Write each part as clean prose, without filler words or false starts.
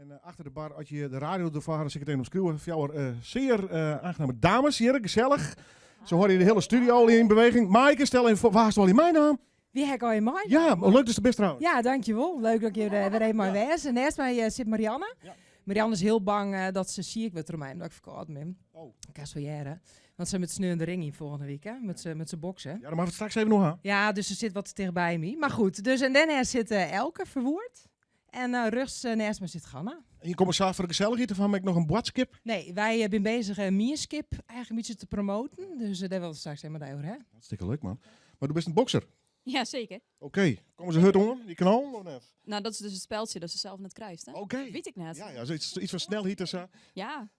En achter de bar, als je de radio ervan had, zit ik het in schreeuwen. Voor zeer aangename dames hier, gezellig. Zo hoor je de hele studio al in beweging. Maaike, stel even voor, waar is al in mijn naam? Wie heb ik al in mij? Ja, leuk dus de best trouwens. Ja, dankjewel. Leuk dat ik hier weer even mooi was. En naast mij zit Marianne. Ja. Marianne is heel bang dat ze ziek wordt door mij, omdat ik verkouden ben. Oh. Ik kan zo jaren. Want ze met sneeuwende ring hier volgende week, hè? Met z'n boksen. Ja, dan mag we het straks even nog aan. Ja, dus ze zit wat tegen bij me. Maar goed, dus en daarna zit Elke verwoord. En rechts naast me zit Ganna. En je komt er zelf voor de gezelligheid, van ik nog een boadskip. Nee, wij zijn bezig Mierskip eigenlijk een beetje te promoten. Dus daar wil ik straks helemaal over, hè? Hartstikke leuk, man. Maar du bent een bokser. Ja, zeker. Oké. Komen ze hut om? Die knal? Of net? Nou, dat is dus het speltje dat ze zelf net kruist, hè? Oké. Weet ik net. Ja, iets van snelheid en zo. Ja.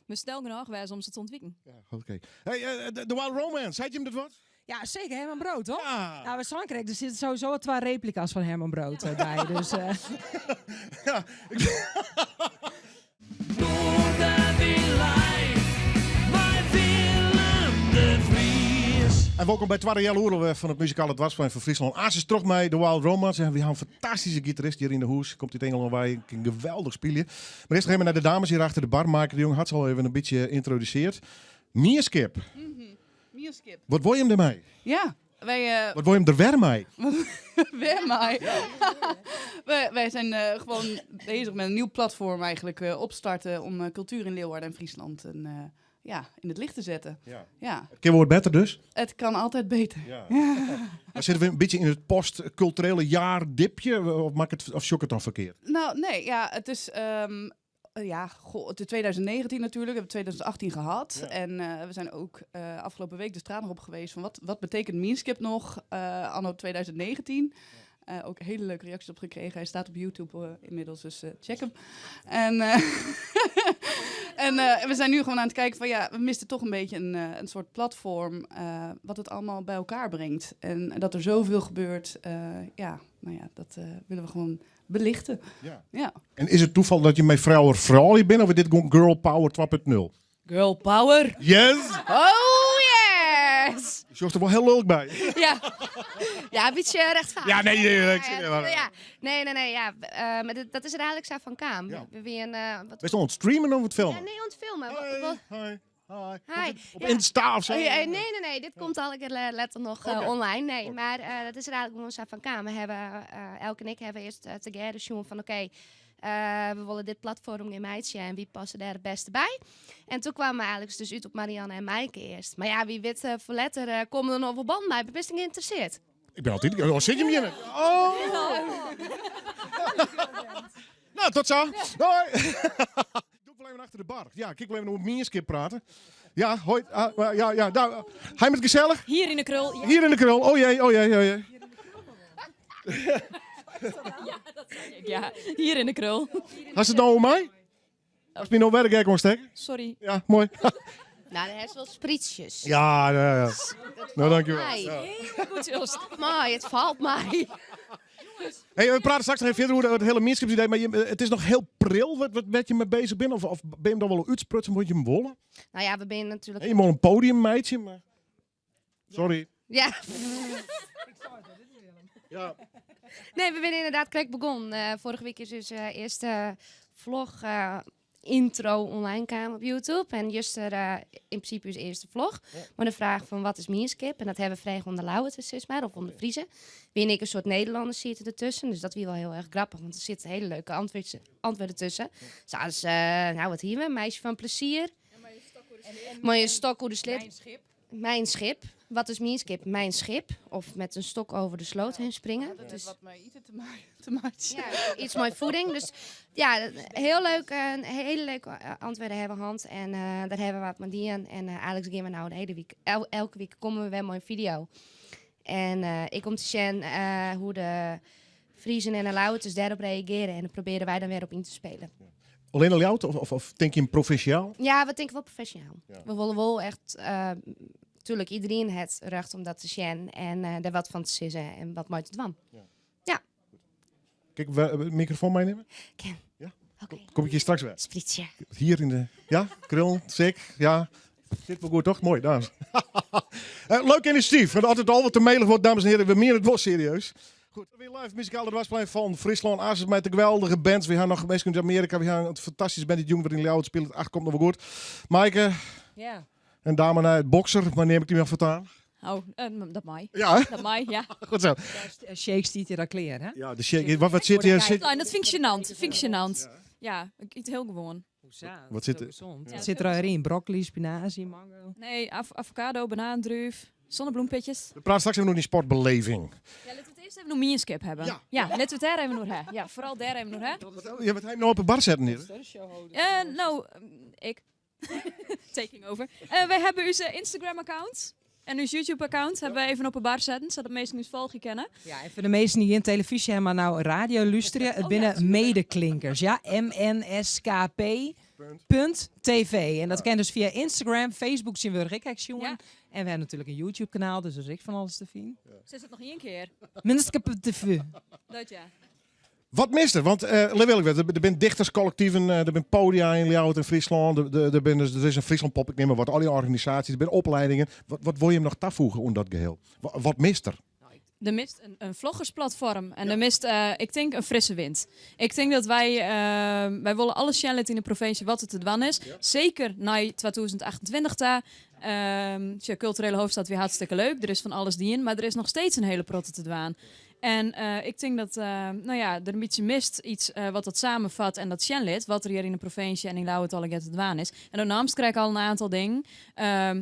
Maar snel genoeg wijs om ze te ontwikkelen. Ja, oké. Hey, de Wild Romance, zei je hem dat wat? Ja, zeker. Herman Brood, toch? Ja. Nou, we zijn kregen. Er zitten sowieso 2 replica's van Herman Brood bij. Dus, Ja. En welkom bij Twarre Jelle van het muzikale dwarsplein van Friesland. Aas is terug met de Wild Romance. En we hebben een fantastische gitarist hier in de hoes. Komt uit Engeland waar een geweldig spelen. Maar eerst nog even naar de dames hier achter de bar. Maaike de Jong had ze al even een beetje geïntroduceerd. Mierskip. Mierskip. Wat wil je hem ermee? Ja, wij Wat wil je hem er weer mee? weer mij. wij zijn gewoon bezig met een nieuw platform eigenlijk opstarten om cultuur in Leeuwarden en Friesland in het licht te zetten. Ja. Ja, Het kan wordt beter dus. het kan altijd beter. Ja. Dan zitten we een beetje in het postculturele jaardipje. Of shock het dan verkeerd? Nou, nee, ja, het is... het is 2019 natuurlijk, we hebben 2018 gehad. Ja. En we zijn ook afgelopen week de straat nog op geweest van wat betekent Mierskip nog anno 2019. Ook hele leuke reacties op gekregen. Hij staat op YouTube inmiddels, dus check hem. En, we zijn nu gewoon aan het kijken van we misten toch een beetje een soort platform wat het allemaal bij elkaar brengt. En dat er zoveel gebeurt, dat willen we gewoon belichten. Ja. Ja. En is het toeval dat je met vrouwen bent of is dit gewoon girl power 2.0? Girl power. Yes! Oh yes! Je zorgt er wel heel leuk bij. Ja, een beetje rechtvaardig. Ja, nee. Maar dat is er eigenlijk zo van Kaam. Ja. We weer wat... Wees nog aan het streamen of het filmen? Ja, nee, aan het filmen. Hi. Hi. Op Insta of zo? Nee. Dit komt al een keer later nog online. Nee, maar dat is er eigenlijk gewoon zo van Kaam. We hebben, Elke en ik hebben eerst together gezien van we willen dit platform in meidje en wie passen daar het beste bij. En toen kwamen we eigenlijk dus uit op Marianne en Maaike eerst. Maar ja, wie weet voor letter komen er nog wel band bij. Ik ben best niet geïnteresseerd. Ik ben altijd... Oh, zit je hem hier? Oh! Nou, tot zo. Hoi. Doe wel even achter de bar. Ja, kijk wel even over Mierskip praten. Ja, hoi. Nou, hij met gezellig? Hier in de krul. Ja, Hier in de krul. Oh jee. ja, hier in de krul. Had het nou over mij? Als je nou werk kon steken? Sorry. Ja, mooi. Nou, hij heeft wel sprietjes. Ja. Nou, dankjewel. Mij. Ja. Goed, Joost. Maar het valt mij. Hey, we praten straks nog even verder over het hele Mierskip-idee, maar het is nog heel pril wat je mee bezig bent. Of ben je hem dan wel uitsprutsen, moet je hem wollen? Nou ja, we zijn natuurlijk... Hey, je moet een podium, meidje, maar... Sorry. Ja. Ja. Nee, we zijn inderdaad correct begonnen. Vorige week is dus eerste vlog intro online kwam op YouTube. En juster in principe is eerste vlog. Maar de vraag van wat is Mierskip? En dat hebben we vrij onder Lauwert, zeg maar, of onder Friese. Wie en ik een soort Nederlanders zitten ertussen. Dus dat was wel heel erg grappig, want er zitten hele leuke antwoorden tussen. Zoals, wat hier we, meisje van plezier. Maar je stok hoe de slit. Mijn schip. Wat is Mierskip? Mijn schip. Of met een stok over de sloot heen springen. Dus wat mij iets te maken. Ja, iets mooie voeding. Dus ja, heel leuk. Hele leuke antwoorden hebben we hand. En daar hebben we wat met die en Alex gaan we nou de hele week. Elke week komen we weer met een video. En ik kom te zien hoe de Friesen en de Lauwers daarop reageren. En daar proberen wij dan weer op in te spelen. Alleen al jou of denk je hem provinciaal? Ja, we denken wel professionaal. Ja. We willen wel echt... Natuurlijk, iedereen het recht om dat te zien en er wat van te zeggen en wat mooi te doen. Kijk, we microfoon meenemen? Ken. Ja? Oké. Kom ik hier straks weer? Sprietje. Hier in de... Ja? Krul? Zeker? Ja? Zit wel goed, toch? Mooi, dames. Leuk initiatief. En altijd al wat te melig wordt, dames en heren. We meer het was serieus. Goed, weer live muzikale dwarsplein van Friesland. Asus met de geweldige bands. We gaan nog mensen in Amerika. We gaan een fantastische band. Die jongen waarin Ljouwert speelt. Het 8 komt nog wel goed. Maaike, Ja. een dame naar het bokser. Maar neem ik die nog vertaan? Oh, dat mij. Ja, hè? Dat mij, ja. Goed zo. Shakes die je daar kleren, hè? Ja, de shake. Wat zit hier? Nou, dat vind ik gênant. Vind ik gênant. Ja, ik eet heel gewoon. Wat zit er? Gezond. Ja, Wat zit er erin? Broccoli, spinazie, mango. Nee, avocado, banaandruif, zonnebloempitjes. We praten straks even nog die sportbeleving. Ja, laten we het eerst even nog Mierskip hebben. Ja. Ja, laten we het daar even nog hebben. Ja, vooral daar even nog hebben. Je bent hem nou op een bar zetten hier. Nou, ik. Taking over. Wij hebben onze Instagram-account en ons YouTube-account hebben we even op een bar zetten, zodat mensen ons volgen kennen. Ja, en voor de mensen die geen televisie hebben, maar nou radio luisteren, het Oh, binnen ja. medeklinkers. Ja, mnskp.tv. En dat kan dus via Instagram, Facebook zien we er ik jongen. Ja. En we hebben natuurlijk een YouTube-kanaal, dus er is ik van alles te vinden. Zit het nog één keer? Mnskp.tv. Dat ja. Wat mist er? Want, er zijn dichterscollectieven, er zijn podia in Ljouwert en Friesland. Er is een Friesland Pop, ik neem maar wat, al die organisaties, er zijn opleidingen. Wat wil je hem nog toevoegen om dat geheel? Wat mist er? Er mist een vloggersplatform en er mist, ik denk, een frisse wind. Ik denk dat wij willen alles channelen in de provincie wat het te doen is. Zeker na 2028 daar. De culturele hoofdstad weer hartstikke leuk. Er is van alles die in, maar er is nog steeds een hele protte te doen. En ik denk dat er een beetje mist iets wat dat samenvat en dat channelt, wat er hier in de provincie en in Ljouwert al te doen is. En daarnaast krijg ik al een aantal dingen.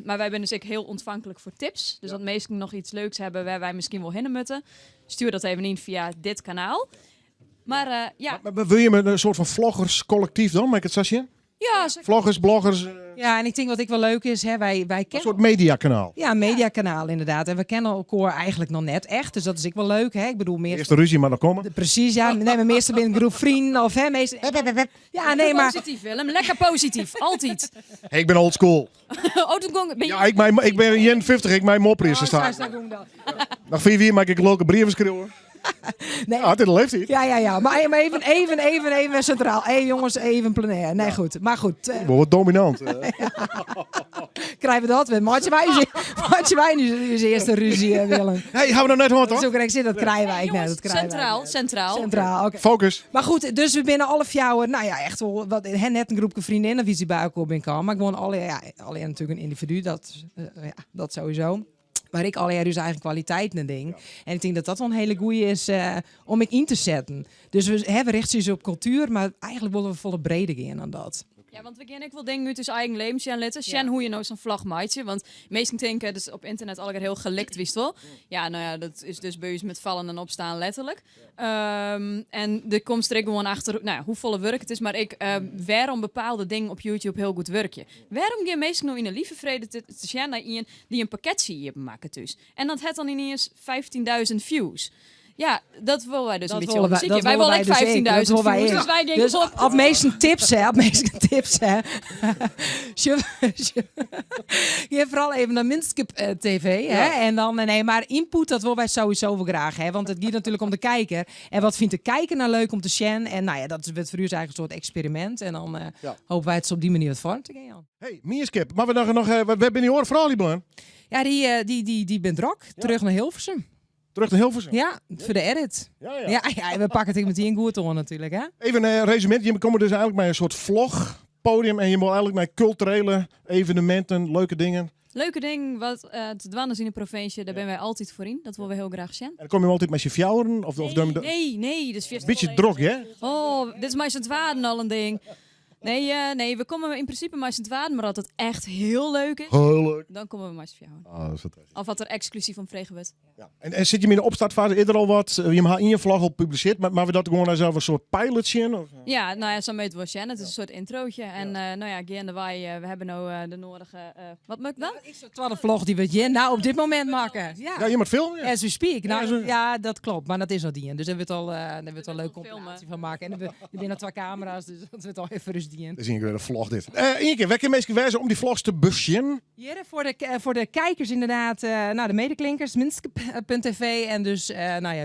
Maar wij zijn dus ook heel ontvankelijk voor tips. Dus dat mensen nog iets leuks hebben waar wij misschien wel heen moeten. Stuur dat even in via dit kanaal. Maar ja. Maar wil je met een soort van vloggerscollectief dan? Maak ik het Sasje? Ja, zeker. Vloggers, bloggers, Ja, en ik denk wat ik wel leuk is, hè, wij een kennen... soort mediakanaal. Ja, een mediakanaal inderdaad. En we kennen elkaar eigenlijk nog net echt, dus dat is ik wel leuk. Hè? Ik bedoel, meer... Eerste ruzie maar nog komen. Precies, ja. Nee, maar meestal ben ik groep vrienden of hè, meestal... Ja, nee, maar... Positief, Willem. Lekker positief. Altijd. Hey, ik ben old school. Ben je... Ja, ik ben 51, ik mijn mopper is te staan. Nog 4 maak ik een leuke brieven schreeuwen. Nee. Ja, dit leeft niet. Ja. Maar even centraal. Jongens, even plenair. Nee, goed. Maar goed. Wat dominant. Krijgen we dat? Maatje wij nu zijn eerste ruzie, Willem. Hey, gaan we nou net horen, toch? Zo krijg ik dat krijgen wij. Nee, Jongens, dat krijgen wij. centraal. Oké. Focus. Maar goed, dus we binnen alle fjouwen, nou ja, echt wel, net een groepje vriendinnen wie ze bij elkaar ben kan. Maar gewoon alleen natuurlijk een individu, dat sowieso. Maar ik alle dus eigen kwaliteit en ding. En ik denk dat dat wel een hele goeie is om ik in te zetten. Dus we hebben rechts op cultuur, maar eigenlijk willen we volle brede gaan dan dat. Ja, want we kennen ook wel dingen uit zijn eigen leven, Sjen, hoe je nou zo'n vlag maakt. Want meesten denken, dus op internet al heel gelikt, wist wel. Ja, nou ja, dat is dus bij ons met vallen en opstaan letterlijk. En er komt er gewoon achter, nou ja, hoe volle werk het is. Maar waarom bepaalde dingen op YouTube heel goed werken? Waarom gaan meesten nou in een lieve vrede te Sjen naar iemand die een pakketje hier maken dus? En dat heeft dan ineens 15.000 views. Ja, dat willen wij dus een beetje onderzoeken. Wij willen ook 15.000 views, dus wij denken... Dus op meeste tips, hè. Je vooral even naar Minskip TV, hè. En dan, nee, maar input, dat willen wij sowieso wel graag, hè. Want het gaat natuurlijk om de kijker. En wat vindt de kijker nou leuk om te zien? En nou ja, dat is voor u eigenlijk een soort experiment. En dan hopen wij het zo op die manier wat vorm te geven. Hey, Mierskip. Maar we hebben niet horen vooral die man. Ja, die bent drok. Terug naar Hilversum. Terug naar Hilversum. Ja, voor de edit. Ja. Ja, we pakken het meteen goed hoor natuurlijk, hè. Even een resument. Je komt dus eigenlijk bij een soort vlogpodium en je moet eigenlijk naar culturele evenementen, leuke dingen. Leuke ding wat te doen is in de provincie, daar ben wij altijd voor in. Dat willen we heel graag zien. En dan kom je altijd met je fjouweren? Nee, dus Een beetje drok, hè? Oh, dit is maar het waarden al een ding. Nee, we komen in principe maar het waarden, maar als het echt heel leuk is, Heel leuk. dan komen we maar voor jou. Ah, dat is fantastisch. Of wat er exclusief om vregen wordt. Ja. En zit je in de opstartfase eerder al wat? Je hebt in je vlag al gepubliceerd, maar we dat gewoon als een soort pilotje? Of? Ja, nou ja, zo meet we het. Het is een soort introotje. En nou ja, Gian wij, we hebben nou de nodige... wat moet ik dan? Is het wel een vlog die we hier nou op dit moment maken? Ja, je moet filmen. Ja. As we speak. Nou, Ja, ja, dat klopt. Maar dat is al die. Dus daar hebben we het al leuke filmen. compilatie van maken. En er zijn 2 camera's, dus dat wordt al even dien. Dat is een vlog dit. Eén keer, welke mensen wijzen om die vlogs te bushen? Hier voor de kijkers inderdaad, de medeklinkers, minsk.tv. En dus,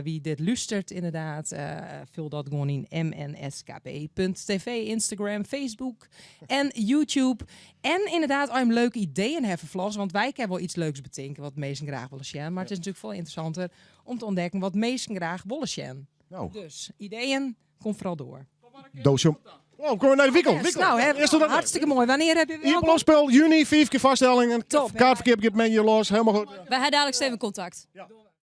wie dit luistert inderdaad, vul dat gewoon in mnskp.tv, Instagram, Facebook en YouTube. En inderdaad, als je leuke ideeën hebben vlogs, want wij kunnen wel iets leuks bedenken wat mensen graag willen zien. Maar het is natuurlijk veel interessanter om te ontdekken wat mensen graag willen zien. Nou, Dus, ideeën, kom vooral door. doosje. Oh, kom we naar de winkel. Yes, nou, hartstikke mooi. Wanneer heb je welkom? Inloopspel, juni, 5 keer vaststelling. En Top. kaartverkeer, ik heb met je los. Helemaal goed. Wij hebben dadelijk steeds contact. Ja.